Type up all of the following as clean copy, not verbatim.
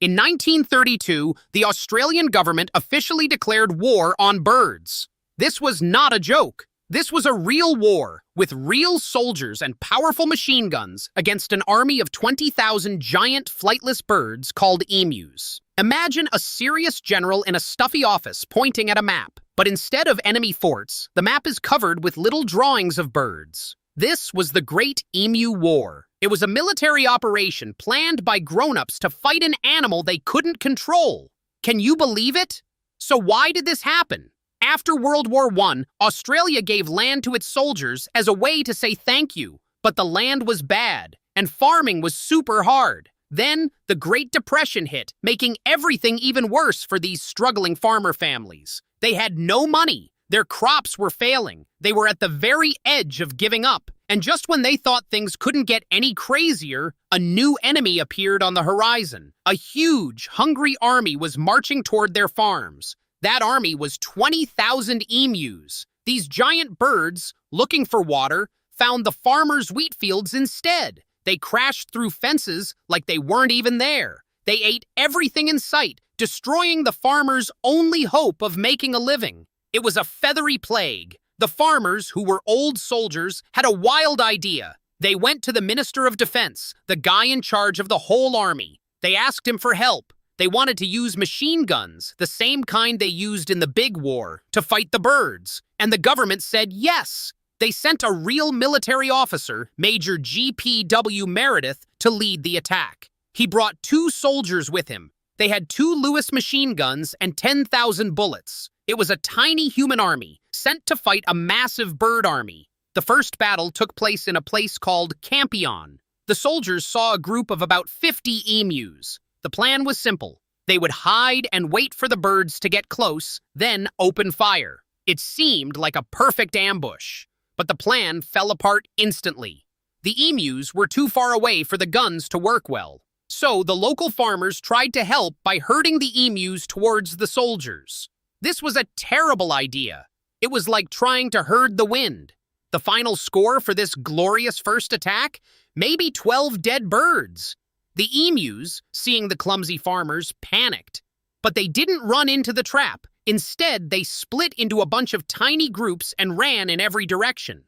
In 1932, the Australian government officially declared war on birds. This was not a joke. This was a real war, with real soldiers and powerful machine guns against an army of 20,000 giant flightless birds called emus. Imagine a serious general in a stuffy office pointing at a map, but instead of enemy forts, the map is covered with little drawings of birds. This was the Great Emu War. It was a military operation planned by grown-ups to fight an animal they couldn't control. Can you believe it? So why did this happen? After World War I, Australia gave land to its soldiers as a way to say thank you, but the land was bad, and farming was super hard. Then, the Great Depression hit, making everything even worse for these struggling farmer families. They had no money. Their crops were failing. They were at the very edge of giving up. And just when they thought things couldn't get any crazier, a new enemy appeared on the horizon. A huge, hungry army was marching toward their farms. That army was 20,000 emus. These giant birds, looking for water, found the farmers' wheat fields instead. They crashed through fences like they weren't even there. They ate everything in sight, destroying the farmers' only hope of making a living. It was a feathery plague. The farmers, who were old soldiers, had a wild idea. They went to the Minister of Defense, the guy in charge of the whole army. They asked him for help. They wanted to use machine guns, the same kind they used in the Big War, to fight the birds. And the government said yes. They sent a real military officer, Major G.P.W. Meredith, to lead the attack. He brought 2 soldiers with him. They had 2 Lewis machine guns and 10,000 bullets. It was a tiny human army, sent to fight a massive bird army. The first battle took place in a place called Campion. The soldiers saw a group of about 50 emus. The plan was simple. They would hide and wait for the birds to get close, then open fire. It seemed like a perfect ambush, but the plan fell apart instantly. The emus were too far away for the guns to work well. So the local farmers tried to help by herding the emus towards the soldiers. This was a terrible idea. It was like trying to herd the wind. The final score for this glorious first attack? Maybe 12 dead birds. The emus, seeing the clumsy farmers, panicked. But they didn't run into the trap. Instead, they split into a bunch of tiny groups and ran in every direction.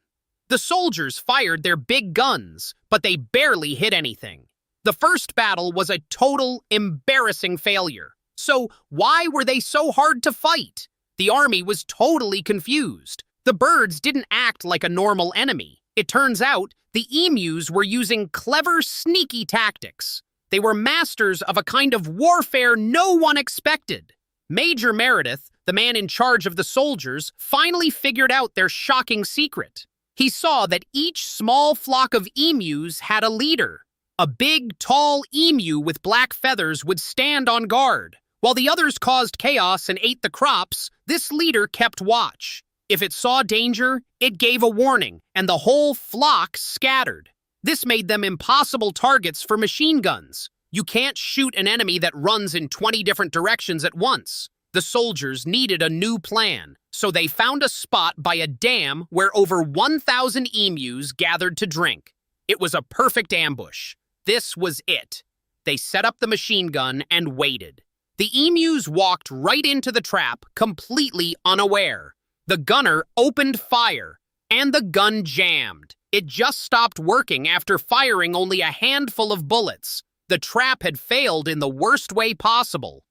The soldiers fired their big guns, but they barely hit anything. The first battle was a total, embarrassing failure. So why were they so hard to fight? The army was totally confused. The birds didn't act like a normal enemy. It turns out the emus were using clever, sneaky tactics. They were masters of a kind of warfare no one expected. Major Meredith, the man in charge of the soldiers, finally figured out their shocking secret. He saw that each small flock of emus had a leader. A big, tall emu with black feathers would stand on guard. While the others caused chaos and ate the crops, this leader kept watch. If it saw danger, it gave a warning, and the whole flock scattered. This made them impossible targets for machine guns. You can't shoot an enemy that runs in 20 different directions at once. The soldiers needed a new plan, so they found a spot by a dam where over 1,000 emus gathered to drink. It was a perfect ambush. This was it. They set up the machine gun and waited. The emus walked right into the trap, completely unaware. The gunner opened fire, and the gun jammed. It just stopped working after firing only a handful of bullets. The trap had failed in the worst way possible.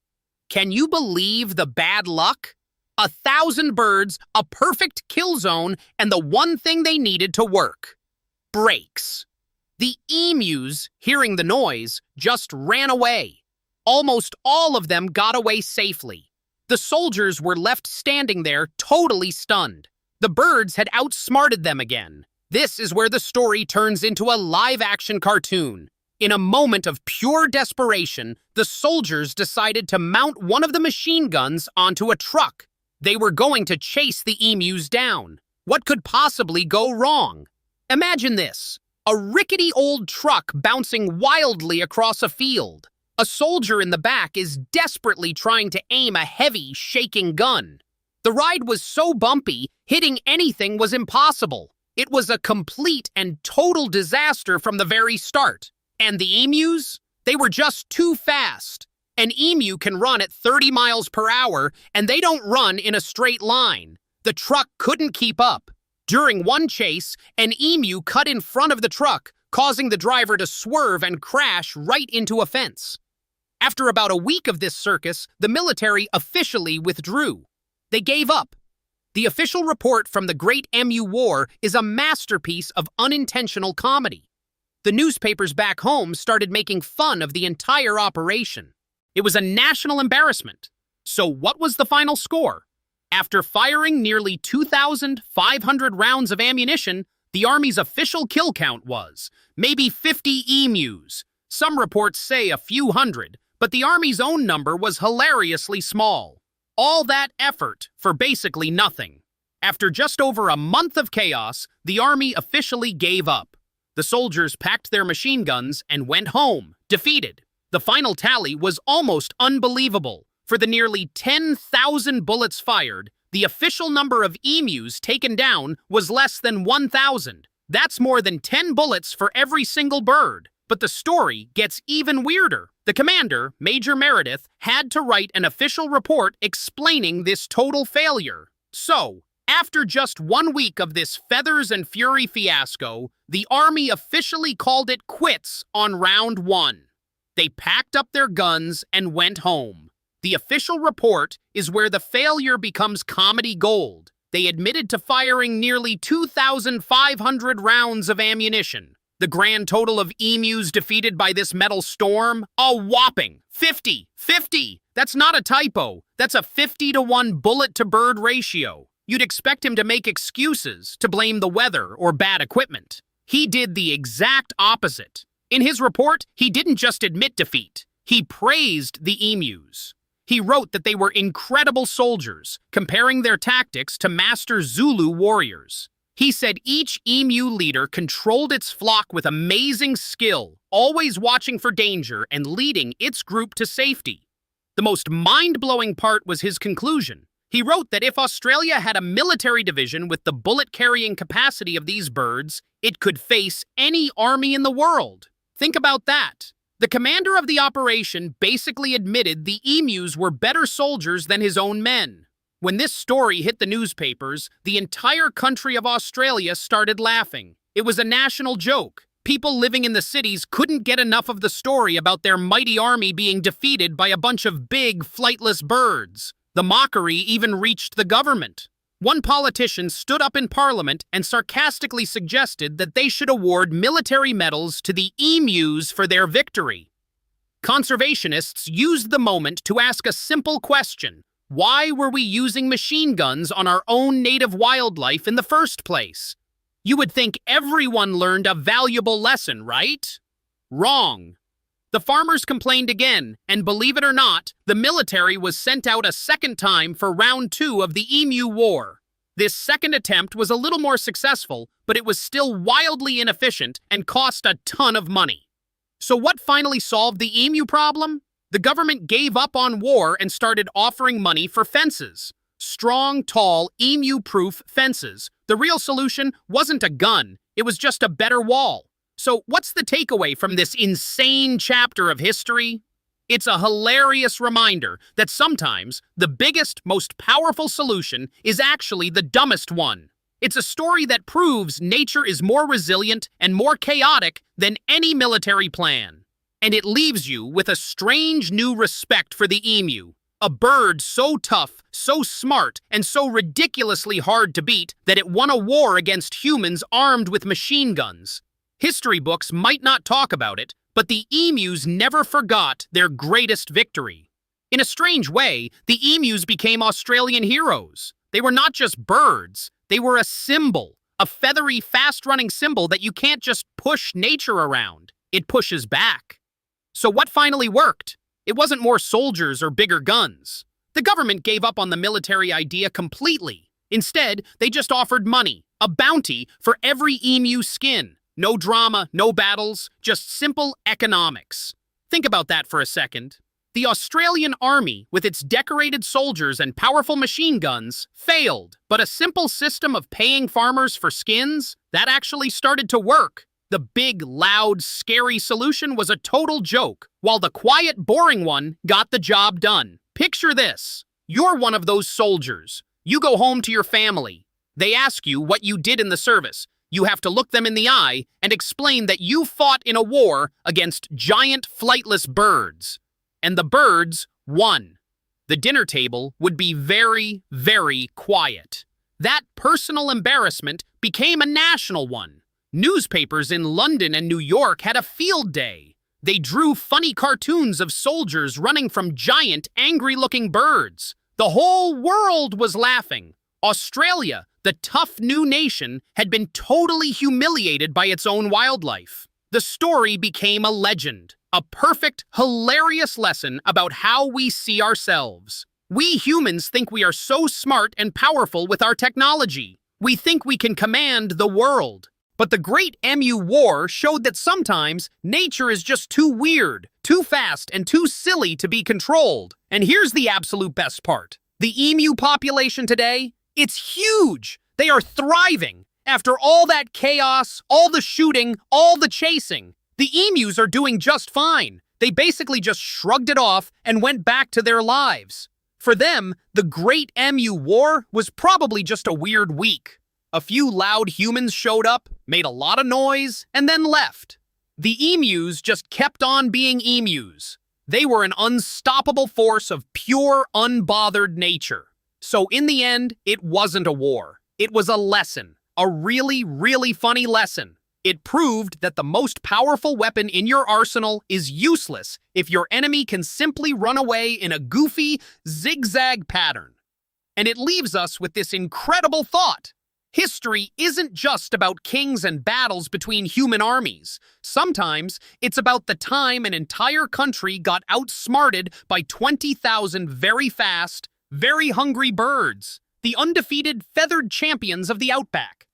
Can you believe the bad luck? 1,000 birds, a perfect kill zone, and the one thing they needed to work: brakes. The emus, hearing the noise, just ran away. Almost all of them got away safely. The soldiers were left standing there, totally stunned. The birds had outsmarted them again. This is where the story turns into a live-action cartoon. In a moment of pure desperation, the soldiers decided to mount one of the machine guns onto a truck. They were going to chase the emus down. What could possibly go wrong? Imagine this: a rickety old truck bouncing wildly across a field. A soldier in the back is desperately trying to aim a heavy, shaking gun. The ride was so bumpy, hitting anything was impossible. It was a complete and total disaster from the very start. And the emus? They were just too fast. An emu can run at 30 miles per hour, and they don't run in a straight line. The truck couldn't keep up. During one chase, an emu cut in front of the truck, causing the driver to swerve and crash right into a fence. After about a week of this circus, the military officially withdrew. They gave up. The official report from the Great Emu War is a masterpiece of unintentional comedy. The newspapers back home started making fun of the entire operation. It was a national embarrassment. So what was the final score? After firing nearly 2,500 rounds of ammunition, the Army's official kill count was maybe 50 emus. Some reports say a few hundred, but the Army's own number was hilariously small. All that effort for basically nothing. After just over a month of chaos, the Army officially gave up. The soldiers packed their machine guns and went home, defeated. The final tally was almost unbelievable. For the nearly 10,000 bullets fired, the official number of emus taken down was less than 1,000. That's more than 10 bullets for every single bird. But the story gets even weirder. The commander, Major Meredith, had to write an official report explaining this total failure. So, after just 1 week of this feathers and fury fiasco, the Army officially called it quits on round 1. They packed up their guns and went home. The official report is where the failure becomes comedy gold. They admitted to firing nearly 2,500 rounds of ammunition. The grand total of emus defeated by this metal storm? A whopping 50. 50! That's not a typo. That's a 50-to-1 bullet-to-bird ratio. You'd expect him to make excuses, to blame the weather or bad equipment. He did the exact opposite. In his report, he didn't just admit defeat. He praised the emus. He wrote that they were incredible soldiers, comparing their tactics to master Zulu warriors. He said each emu leader controlled its flock with amazing skill, always watching for danger and leading its group to safety. The most mind-blowing part was his conclusion. He wrote that if Australia had a military division with the bullet-carrying capacity of these birds, it could face any army in the world. Think about that. The commander of the operation basically admitted the emus were better soldiers than his own men. When this story hit the newspapers, the entire country of Australia started laughing. It was a national joke. People living in the cities couldn't get enough of the story about their mighty army being defeated by a bunch of big, flightless birds. The mockery even reached the government. One politician stood up in Parliament and sarcastically suggested that they should award military medals to the emus for their victory. Conservationists used the moment to ask a simple question. Why were we using machine guns on our own native wildlife in the first place? You would think everyone learned a valuable lesson, right? Wrong. The farmers complained again, and believe it or not, the military was sent out a second time for round 2 of the Emu War. This second attempt was a little more successful, but it was still wildly inefficient and cost a ton of money. So what finally solved the emu problem? The government gave up on war and started offering money for fences. Strong, tall, emu-proof fences. The real solution wasn't a gun, it was just a better wall. So what's the takeaway from this insane chapter of history? It's a hilarious reminder that sometimes the biggest, most powerful solution is actually the dumbest one. It's a story that proves nature is more resilient and more chaotic than any military plan. And it leaves you with a strange new respect for the emu, a bird so tough, so smart, and so ridiculously hard to beat that it won a war against humans armed with machine guns. History books might not talk about it, but the emus never forgot their greatest victory. In a strange way, the emus became Australian heroes. They were not just birds, they were a symbol, a feathery, fast-running symbol that you can't just push nature around. It pushes back. So what finally worked? It wasn't more soldiers or bigger guns. The government gave up on the military idea completely. Instead, they just offered money, a bounty for every emu skin. No drama, no battles, just simple economics. Think about that for a second. The Australian Army, with its decorated soldiers and powerful machine guns, failed, but a simple system of paying farmers for skins, that actually started to work. The big, loud, scary solution was a total joke, while the quiet, boring one got the job done. Picture this. You're one of those soldiers. You go home to your family. They ask you what you did in the service. You have to look them in the eye and explain that you fought in a war against giant flightless birds. And the birds won. The dinner table would be very, very quiet. That personal embarrassment became a national one. Newspapers in London and New York had a field day. They drew funny cartoons of soldiers running from giant, angry-looking birds. The whole world was laughing. Australia, the tough new nation, had been totally humiliated by its own wildlife. The story became a legend, a perfect, hilarious lesson about how we see ourselves. We humans think we are so smart and powerful with our technology. We think we can command the world. But the Great Emu War showed that sometimes nature is just too weird, too fast, and too silly to be controlled. And here's the absolute best part. The emu population today, it's huge. They are thriving. After all that chaos, all the shooting, all the chasing, the emus are doing just fine. They basically just shrugged it off and went back to their lives. For them, the Great Emu War was probably just a weird week. A few loud humans showed up, made a lot of noise, and then left. The emus just kept on being emus. They were an unstoppable force of pure, unbothered nature. So in the end, it wasn't a war. It was a lesson. A really, really funny lesson. It proved that the most powerful weapon in your arsenal is useless if your enemy can simply run away in a goofy, zigzag pattern. And it leaves us with this incredible thought. History isn't just about kings and battles between human armies. Sometimes it's about the time an entire country got outsmarted by 20,000 very fast, very hungry birds, the undefeated feathered champions of the outback.